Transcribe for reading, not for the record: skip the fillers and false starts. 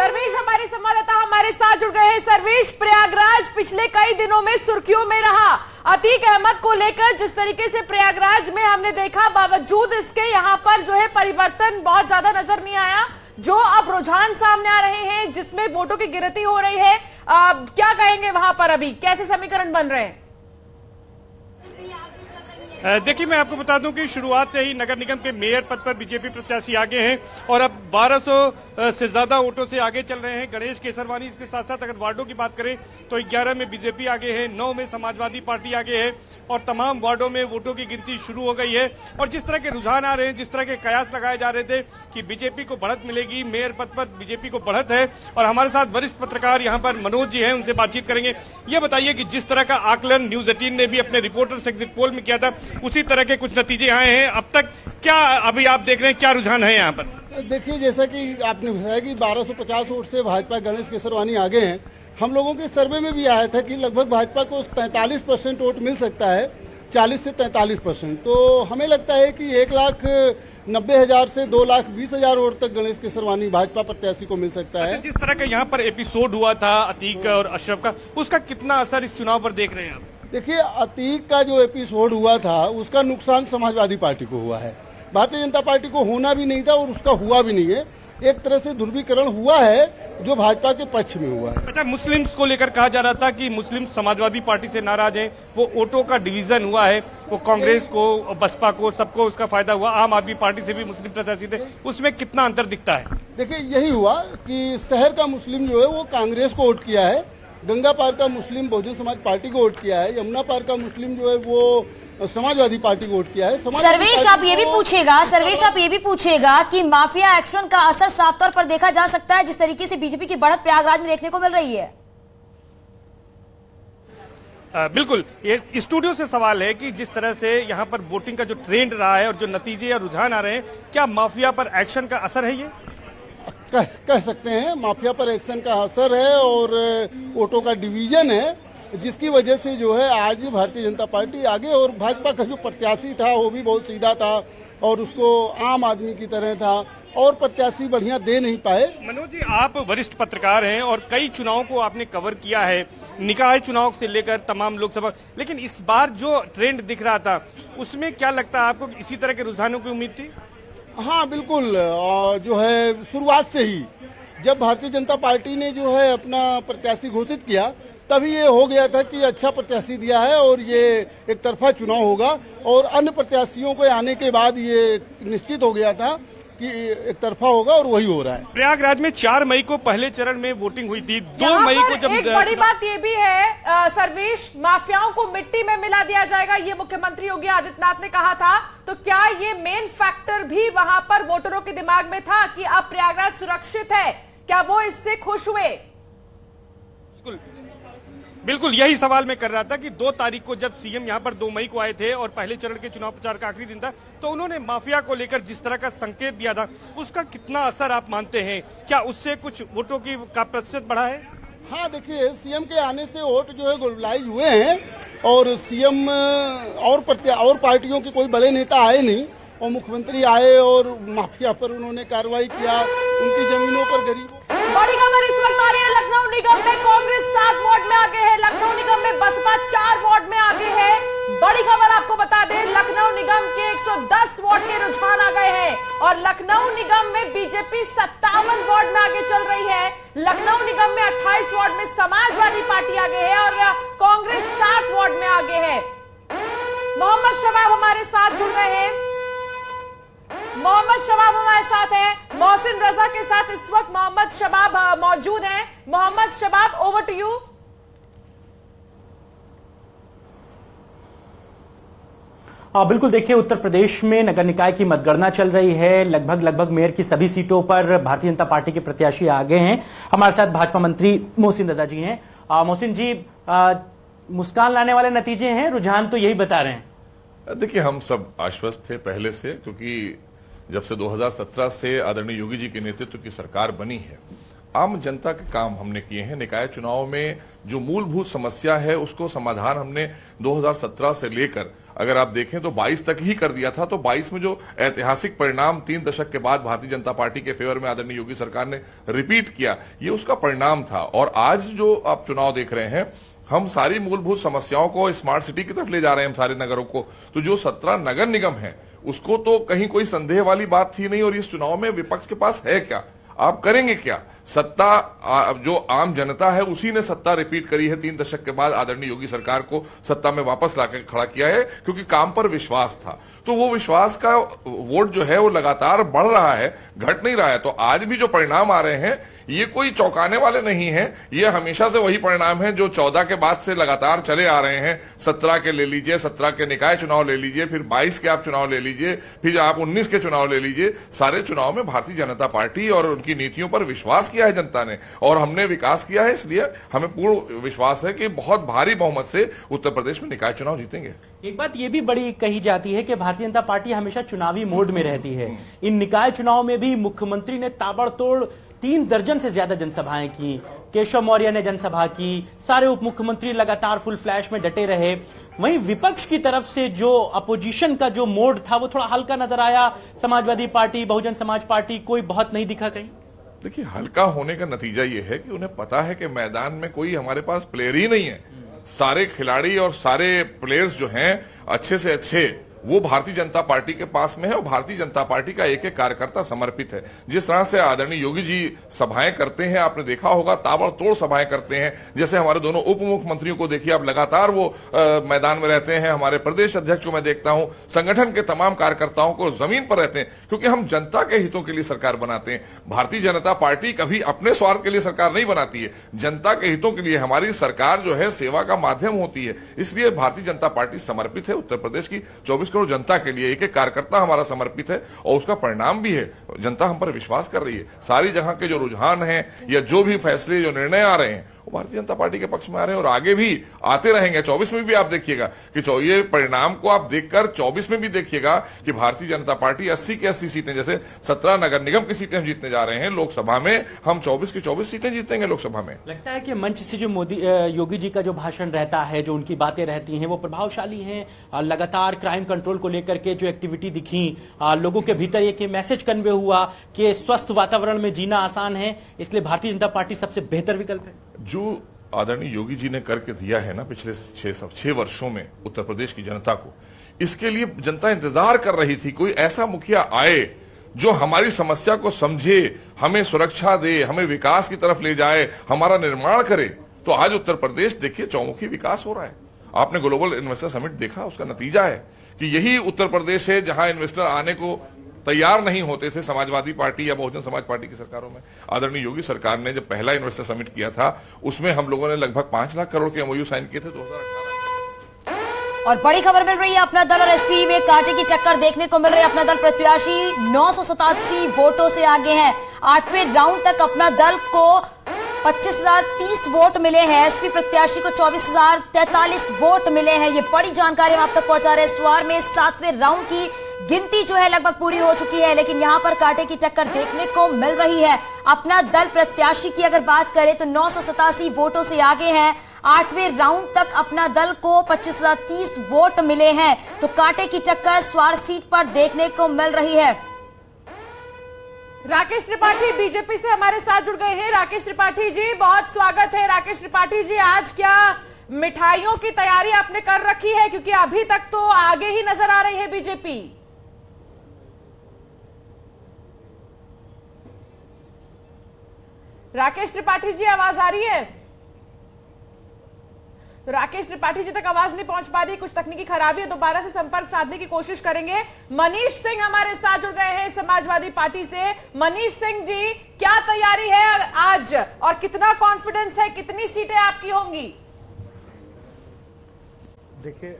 सर्वेश हमारे संवाददाता हमारे साथ जुड़ गए हैं। सर्वेश, प्रयागराज पिछले कई दिनों में सुर्खियों में रहा। अतीक अहमद को लेकर जिस तरीके से प्रयागराज में हमने देखा, बावजूद इसके यहाँ पर जो है परिवर्तन बहुत ज्यादा नजर नहीं आया। जो अब रुझान सामने आ रहे हैं जिसमें वोटों की गिनती हो रही है, क्या कहेंगे वहां पर अभी कैसे समीकरण बन रहे हैं? देखिए, मैं आपको बता दूं कि शुरुआत से ही नगर निगम के मेयर पद पर बीजेपी प्रत्याशी आगे हैं और अब 1200 से ज्यादा वोटों से आगे चल रहे हैं गणेश केसरवानी। इसके साथ साथ अगर वार्डों की बात करें तो 11 में बीजेपी आगे है, 9 में समाजवादी पार्टी आगे है और तमाम वार्डों में वोटों की गिनती शुरू हो गई है। और जिस तरह के रुझान आ रहे हैं, जिस तरह के कयास लगाए जा रहे थे कि बीजेपी को बढ़त मिलेगी, मेयर पद पर बीजेपी को बढ़त है। और हमारे साथ वरिष्ठ पत्रकार यहाँ पर मनोज जी हैं, उनसे बातचीत करेंगे। ये बताइए कि जिस तरह का आकलन न्यूज 18 ने भी अपने रिपोर्टर्स एग्जिट पोल में किया था, उसी तरह के कुछ नतीजे आए हैं अब तक। क्या अभी आप देख रहे हैं, क्या रुझान है यहाँ पर? देखिए, जैसा कि आपने बताया कि 1250 वोट से भाजपा गणेश केसरवानी आगे हैं। हम लोगों के सर्वे में भी आया था कि लगभग भाजपा को 43% वोट मिल सकता है, 40 से 43%। तो हमें लगता है कि 1,90,000 से 2,20,000 वोट तक गणेश केसरवानी भाजपा प्रत्याशी को मिल सकता है। जिस तरह का यहाँ पर एपिसोड हुआ था अतीक और अशरफ का, उसका कितना असर इस चुनाव पर देख रहे हैं आप? देखिए, अतीक का जो एपिसोड हुआ था उसका नुकसान समाजवादी पार्टी को हुआ है। भारतीय जनता पार्टी को होना भी नहीं था और उसका हुआ भी नहीं है। एक तरह से ध्रुवीकरण हुआ है जो भाजपा के पक्ष में हुआ है। अच्छा, मुस्लिम्स को लेकर कहा जा रहा था कि मुस्लिम समाजवादी पार्टी से नाराज हैं, वो वोटों का डिवीजन हुआ है, वो कांग्रेस को, बसपा को, सबको उसका फायदा हुआ। आम आदमी पार्टी से भी मुस्लिम प्रत्याशी थे, उसमें कितना अंतर दिखता है? देखिए, यही हुआ कि शहर का मुस्लिम जो है वो कांग्रेस को वोट किया है, गंगा पार का मुस्लिम बहुजन समाज पार्टी को वोट किया है, यमुना पार का मुस्लिम जो है वो समाजवादी पार्टी को वोट किया है। सर्वेश आप ये भी पूछेगा कि माफिया एक्शन का असर साफ तौर पर देखा जा सकता है जिस तरीके से बीजेपी की बढ़त प्रयागराज में देखने को मिल रही है। बिल्कुल, ये स्टूडियो से सवाल है कि जिस तरह से यहाँ पर वोटिंग का जो ट्रेंड रहा है और जो नतीजे या रुझान आ रहे हैं, क्या माफिया पर एक्शन का असर है? ये कह सकते हैं माफिया पर एक्शन का असर है और वोटों का डिवीजन है, जिसकी वजह से जो है आज भारतीय जनता पार्टी आगे। और भाजपा का जो प्रत्याशी था वो भी बहुत सीधा था और उसको आम आदमी की तरह था और प्रत्याशी बढ़िया दे नहीं पाए। मनोज जी, आप वरिष्ठ पत्रकार हैं और कई चुनावों को आपने कवर किया है, निकाय चुनाव से लेकर तमाम लोकसभा, लेकिन इस बार जो ट्रेंड दिख रहा था उसमें क्या लगता है आपको, इसी तरह के रुझानों की उम्मीद थी? हाँ बिल्कुल, जो है शुरुआत से ही जब भारतीय जनता पार्टी ने जो है अपना प्रत्याशी घोषित किया तभी ये हो गया था कि अच्छा प्रत्याशी दिया है और ये एक तरफा चुनाव होगा। और अन्य प्रत्याशियों के आने के बाद ये निश्चित हो गया था कि एक तरफा होगा और वही हो रहा है। प्रयागराज में 4 मई को पहले चरण में वोटिंग हुई थी, 2 मई को जब एक बड़ी बात ये भी है सर्वेश, माफियाओं को मिट्टी में मिला दिया जाएगा, ये मुख्यमंत्री योगी आदित्यनाथ ने कहा था। तो क्या ये मेन फैक्टर भी वहां पर वोटरों के दिमाग में था कि अब प्रयागराज सुरक्षित है? क्या वो इससे खुश हुए? बिल्कुल यही सवाल मैं कर रहा था कि 2 तारीख को जब सीएम यहां पर 2 मई को आए थे और पहले चरण के चुनाव प्रचार का आखिरी दिन था, तो उन्होंने माफिया को लेकर जिस तरह का संकेत दिया था, उसका कितना असर आप मानते हैं? क्या उससे कुछ वोटों का प्रतिशत बढ़ा है? हाँ, देखिए, सीएम के आने से वोट जो है ग्लोबलाइज हुए हैं और सीएम और पार्टियों के कोई बड़े नेता आए नहीं और मुख्यमंत्री आए और माफिया पर उन्होंने कार्रवाई किया, उनकी जमीनों पर गरीबों। बड़ी खबर इस वक्त आ रही है, लखनऊ निगम में कांग्रेस 7 वार्ड में आगे है, लखनऊ निगम में बसपा 4 वार्ड में आगे है। बड़ी खबर आपको बता दें, लखनऊ निगम के 110 वार्ड के रुझान आ गए हैं और लखनऊ निगम में बीजेपी 57 वार्ड में आगे चल रही है। लखनऊ निगम में 28 वार्ड में समाजवादी पार्टी आगे है और कांग्रेस 7 वार्ड में आगे है। मोहम्मद शबाब हमारे साथ जुड़ रहे हैं, मोहम्मद शबाब हमारे साथ हैं, मोहसिन रजा के साथ इस वक्त मोहम्मद शबाब मौजूद हैं। मोहम्मद शबाब, ओवर टू यू। बिल्कुल, देखिए, उत्तर प्रदेश में नगर निकाय की मतगणना चल रही है। लगभग मेयर की सभी सीटों पर भारतीय जनता पार्टी के प्रत्याशी आगे हैं। हमारे साथ भाजपा मंत्री मोहसिन रजा जी हैं। मोहसिन जी, मुस्कान लाने वाले नतीजे हैं, रुझान तो यही बता रहे हैं। देखिए, हम सब आश्वस्त थे पहले से, क्योंकि जब से 2017 से आदरणीय योगी जी के नेतृत्व की सरकार बनी है, आम जनता के काम हमने किए हैं। निकाय चुनाव में जो मूलभूत समस्या है उसको समाधान हमने 2017 से लेकर अगर आप देखें तो 22 तक ही कर दिया था। तो 22 में जो ऐतिहासिक परिणाम 3 दशक के बाद भारतीय जनता पार्टी के फेवर में आदरणीय योगी सरकार ने रिपीट किया, ये उसका परिणाम था। और आज जो आप चुनाव देख रहे हैं, हम सारी मूलभूत समस्याओं को स्मार्ट सिटी की तरफ ले जा रहे हैं, हम सारे नगरों को। तो जो 17 नगर निगम है उसको तो कहीं कोई संदेह वाली बात थी नहीं। और इस चुनाव में विपक्ष के पास है क्या, आप करेंगे क्या? सत्ता, जो आम जनता है उसी ने सत्ता रिपीट करी है 3 दशक के बाद आदरणीय योगी सरकार को सत्ता में वापस लाकर खड़ा किया है, क्योंकि काम पर विश्वास था। तो वो विश्वास का वोट जो है वो लगातार बढ़ रहा है, घट नहीं रहा है। तो आज भी जो परिणाम आ रहे हैं ये कोई चौंकाने वाले नहीं है, ये हमेशा से वही परिणाम है जो 14 के बाद से लगातार चले आ रहे हैं। 17 के ले लीजिए, 17 के निकाय चुनाव ले लीजिए, फिर 22 के आप चुनाव ले लीजिए, फिर आप 19 के चुनाव ले लीजिए। सारे चुनाव में भारतीय जनता पार्टी और उनकी नीतियों पर विश्वास किया है जनता ने, और हमने विकास किया है। इसलिए हमें पूर्ण विश्वास है कि बहुत भारी बहुमत से उत्तर प्रदेश में निकाय चुनाव जीतेंगे। एक बात ये भी बड़ी कही जाती है कि भारतीय जनता पार्टी हमेशा चुनावी मोड में रहती है। इन निकाय चुनाव में भी मुख्यमंत्री ने ताबड़तोड़ 3 दर्जन से ज्यादा जनसभाएं की, केशव मौर्य ने जनसभा की, सारे उप मुख्यमंत्री लगातार फुल फ्लैश में डटे रहे। वहीं विपक्ष की तरफ से जो अपोजिशन का जो मोड था वो थोड़ा हल्का नजर आया। समाजवादी पार्टी, बहुजन समाज पार्टी, कोई बहुत नहीं दिखा कहीं। देखिए, हल्का होने का नतीजा ये है कि उन्हें पता है कि मैदान में कोई हमारे पास प्लेयर ही नहीं है। सारे खिलाड़ी और सारे प्लेयर्स जो हैं अच्छे से अच्छे वो भारतीय जनता पार्टी के पास में है, और भारतीय जनता पार्टी का एक एक कार्यकर्ता समर्पित है। जिस तरह से आदरणीय योगी जी सभाएं करते हैं, आपने देखा होगा, ताबड़तोड़ सभाएं करते हैं। जैसे हमारे दोनों उप मुख्यमंत्रियों को देखिए आप, लगातार वो मैदान में रहते हैं। हमारे प्रदेश अध्यक्ष को मैं देखता हूं, संगठन के तमाम कार्यकर्ताओं को जमीन पर रहते हैं, क्योंकि हम जनता के हितों के लिए सरकार बनाते हैं। भारतीय जनता पार्टी कभी अपने स्वार्थ के लिए सरकार नहीं बनाती है, जनता के हितों के लिए हमारी सरकार जो है सेवा का माध्यम होती है। इसलिए भारतीय जनता पार्टी समर्पित है उत्तर प्रदेश की 24 करोड़ जनता के लिए। एक एक कार्यकर्ता हमारा समर्पित है, और उसका परिणाम भी है। जनता हम पर विश्वास कर रही है। सारी जगह के जो रुझान हैं या जो भी फैसले, जो निर्णय आ रहे हैं, वो भारतीय जनता पार्टी के पक्ष में आ रहे हैं, और आगे भी आते रहेंगे। 24 में भी आप देखिएगा कि ये परिणाम को आप देखकर 24 में भी देखिएगा कि भारतीय जनता पार्टी 80 की 80 सीटें, जैसे 17 नगर निगम की सीटें हम जीतने जा रहे हैं, लोकसभा में हम 24 की 24 सीटें जीतेंगे लोकसभा में। लगता है कि मंच से जो योगी जी का जो भाषण रहता है, जो उनकी बातें रहती हैं, वो प्रभावशाली हैं। लगातार क्राइम कंट्रोल को लेकर के जो एक्टिविटी दिखी, लोगों के भीतर एक मैसेज कन्वे हुआ कि स्वस्थ वातावरण में जीना आसान है, इसलिए भारतीय जनता पार्टी सबसे बेहतर विकल्प है। जो आदरणीय योगी जी ने करके दिया है ना पिछले 6 वर्षों में उत्तर प्रदेश की जनता को, इसके लिए जनता इंतजार कर रही थी। कोई ऐसा मुखिया आए जो हमारी समस्या को समझे, हमें सुरक्षा दे, हमें विकास की तरफ ले जाए, हमारा निर्माण करे। तो आज उत्तर प्रदेश देखिए चौमुखी विकास हो रहा है। आपने ग्लोबल इन्वेस्टर समिट देखा, उसका नतीजा है कि यही उत्तर प्रदेश है जहां इन्वेस्टर आने को तैयार नहीं होते थे समाजवादी पार्टी या बहुजन समाज पार्टी की सरकारों में। आदरणीय योगी सरकार ने जब पहला इन्वेस्टर समिट किया था, उसमें हम लोगों ने लगभग 5 लाख करोड़ के एमओयू साइन किए थे 2018। और बड़ी खबर मिल रही है, अपना दल और एसपी में कांटे की चक्कर देखने को मिल रही है। अपना दल प्रत्याशी 987 वोटों से आगे है। 8वें राउंड तक अपना दल को 25,030 वोट मिले हैं। एसपी प्रत्याशी को 24,043 वोट मिले हैं। ये बड़ी जानकारी हम आप तक पहुंचा रहे हैं। सुवार में 7वें राउंड की गिनती जो है लगभग पूरी हो चुकी है, लेकिन यहां पर कांटे की टक्कर देखने को मिल रही है। अपना दल प्रत्याशी की अगर बात करें तो 987 वोटों से आगे हैं। 8वें राउंड तक अपना दल को 25,030 वोट मिले हैं। तो कांटे की टक्कर सुवार सीट पर देखने को मिल रही है। राकेश त्रिपाठी बीजेपी से हमारे साथ जुड़ गए हैं। राकेश त्रिपाठी जी, बहुत स्वागत है। राकेश त्रिपाठी जी, आज क्या मिठाइयों की तैयारी आपने कर रखी है, क्योंकि अभी तक तो आगे ही नजर आ रही है बीजेपी? राकेश त्रिपाठी जी, आवाज आ रही है? तो राकेश त्रिपाठी जी तक आवाज नहीं पहुंच पा रही, कुछ तकनीकी खराबी है। दोबारा से संपर्क साधने की कोशिश करेंगे। मनीष सिंह हमारे साथ जुड़ गए हैं समाजवादी पार्टी से। मनीष सिंह जी, क्या तैयारी है आज और कितना कॉन्फिडेंस है, कितनी सीटें आपकी होंगी? देखिए